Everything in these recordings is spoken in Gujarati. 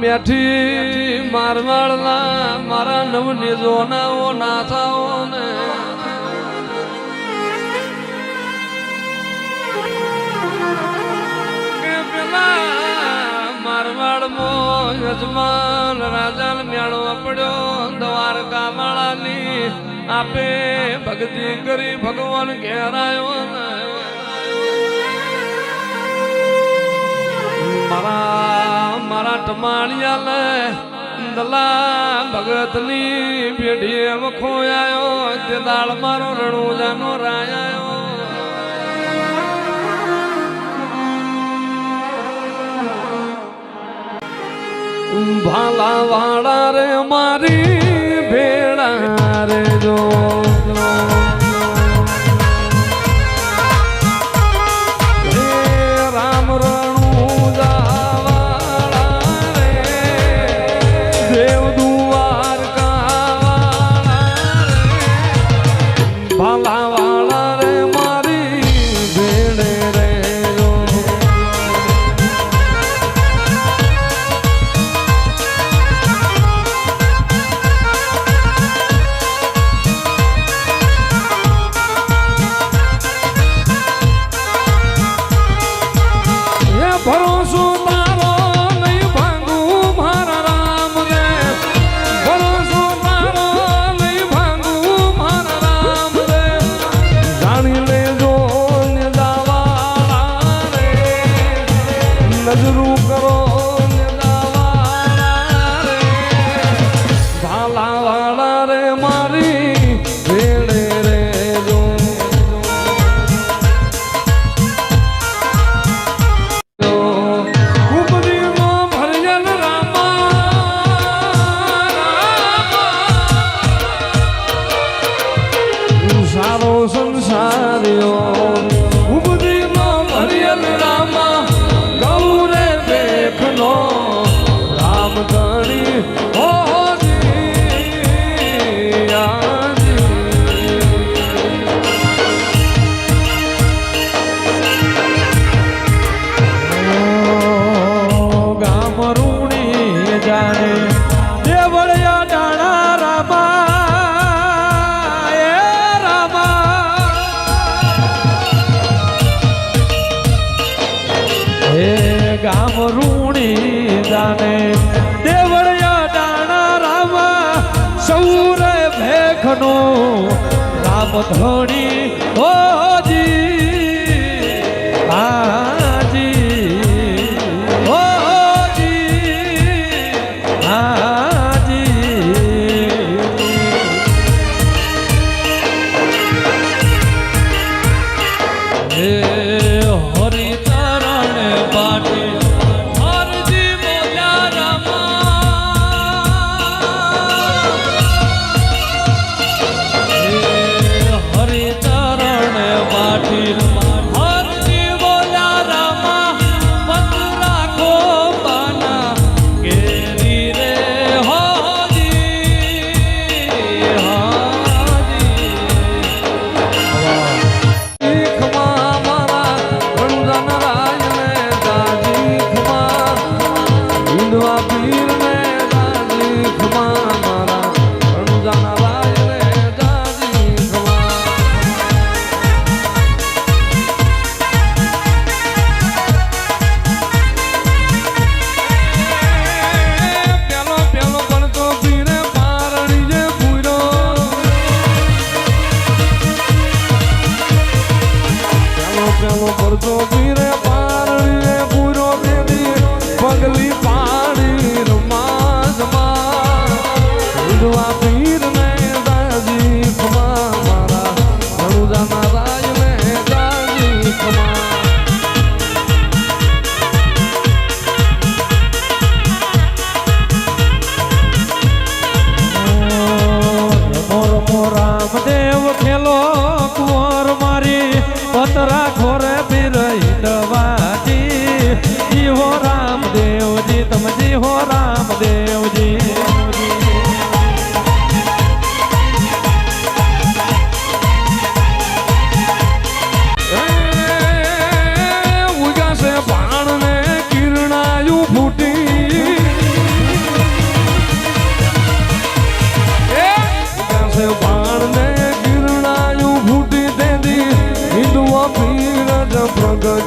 મેઠી મારવાડના મારા નવની જોનાઓ નાથાઓ ને પેલા મારવાડમાં યજમાન રાજા મેળો પડ્યો દ્વારકા માળાની આપે ભક્તિ કરી ભગવાન ઘેરાયો ને મારા ટમાળિયા લે દલા ભગતની પેઢી વખો આવ્યો તે દાળ મારો રણુજાનો રાયો ભાલા વાળા રે મારી ભેળા રે જો ગામ રૂણી જાને દેવળિયા ડાણા રામા સૌરે ભેખનો રામ ધણી હોજી હાજી હોજી હાજી હે હરિ ચરણ બાટે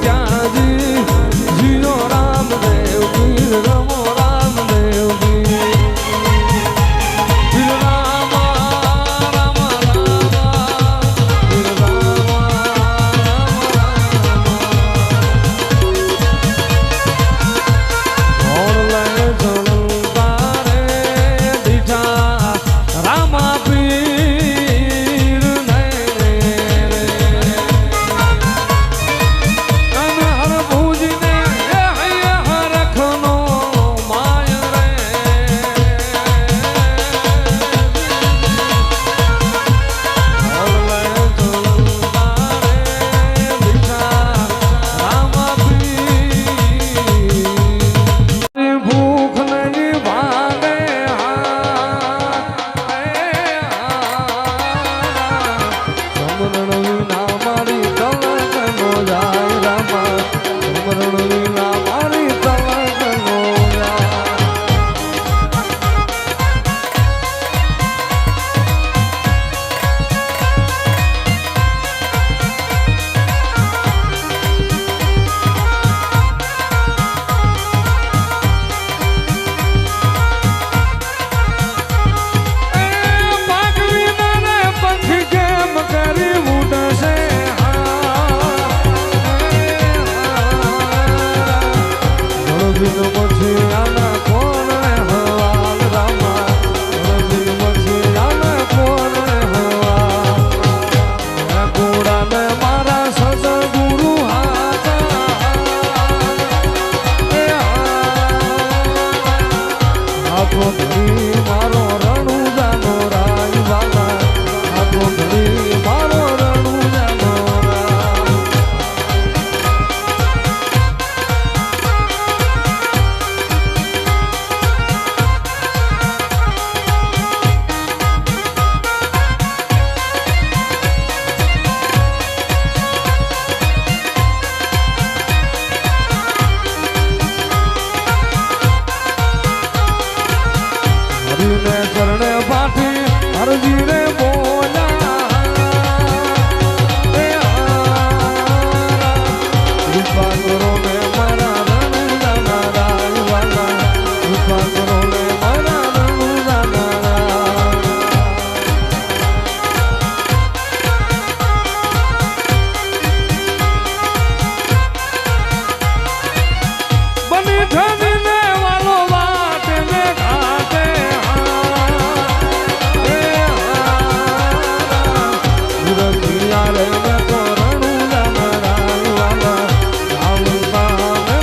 ત્યાંજી જીઓ રામદેવ પીર રમો રામદેવ પીર પીર રામા રામ રામા પીર રામા રામ ઓર લે જલતા રે દીઠા રામા પીર ને અને હર ભુજને રખનો માય રે ઓર લે જલતા રે દીઠા રામા પીર ભૂખ નહીં ભાગે સમરણ વિના મારી તલક નો જાય રામા સમરણ વિના મારી તલક નો જાય પંખી કેમ કરી ઉડશે પછી આના કોણ હવાલ રામા પછી આના કોણ હવાલ ઘોડાને મારા સદગુરુ આખો ધણી મારો રણુજાનો રાય વાલા આખો ધણી મારો રણુજાનો રાય હરીને ચરણે પાઠી હરજીને કૃપા કરો ને મારા રણુજાના રાય વાલા કૃપા કરો ને મારા રણુજાના રાય બની ઠગને વાલો વાત ને ઘાટે રખિયા રે મેં તો રણુજાના રાય વાલા આવતા ને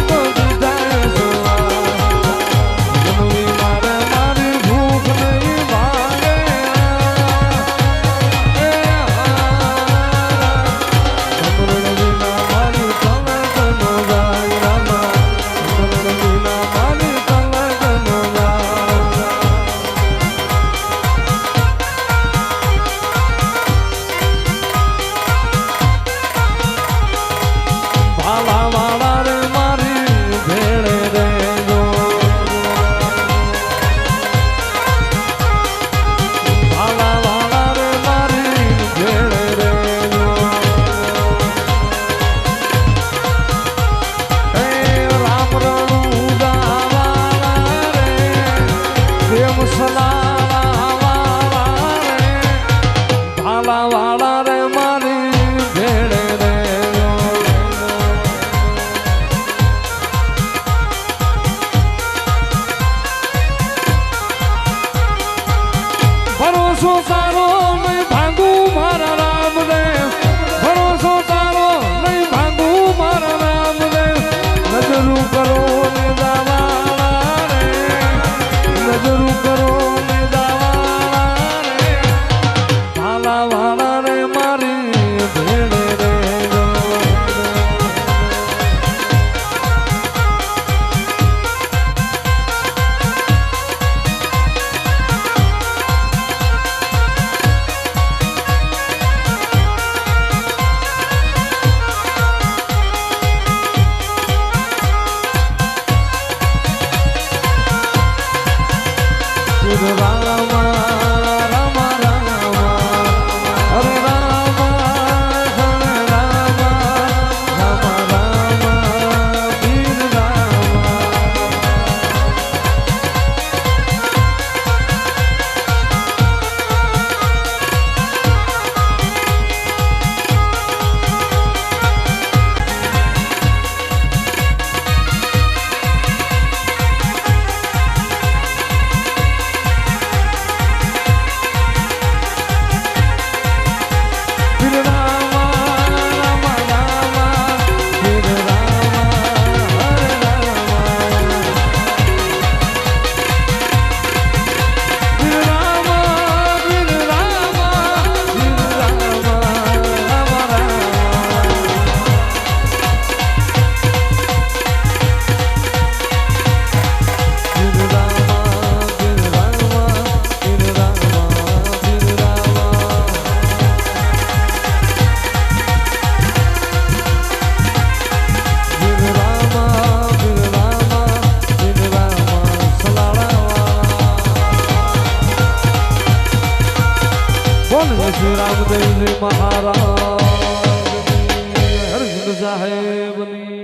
બોલ શ્રી રામદેવજી મહારાજ હરસિંહ સાહેબની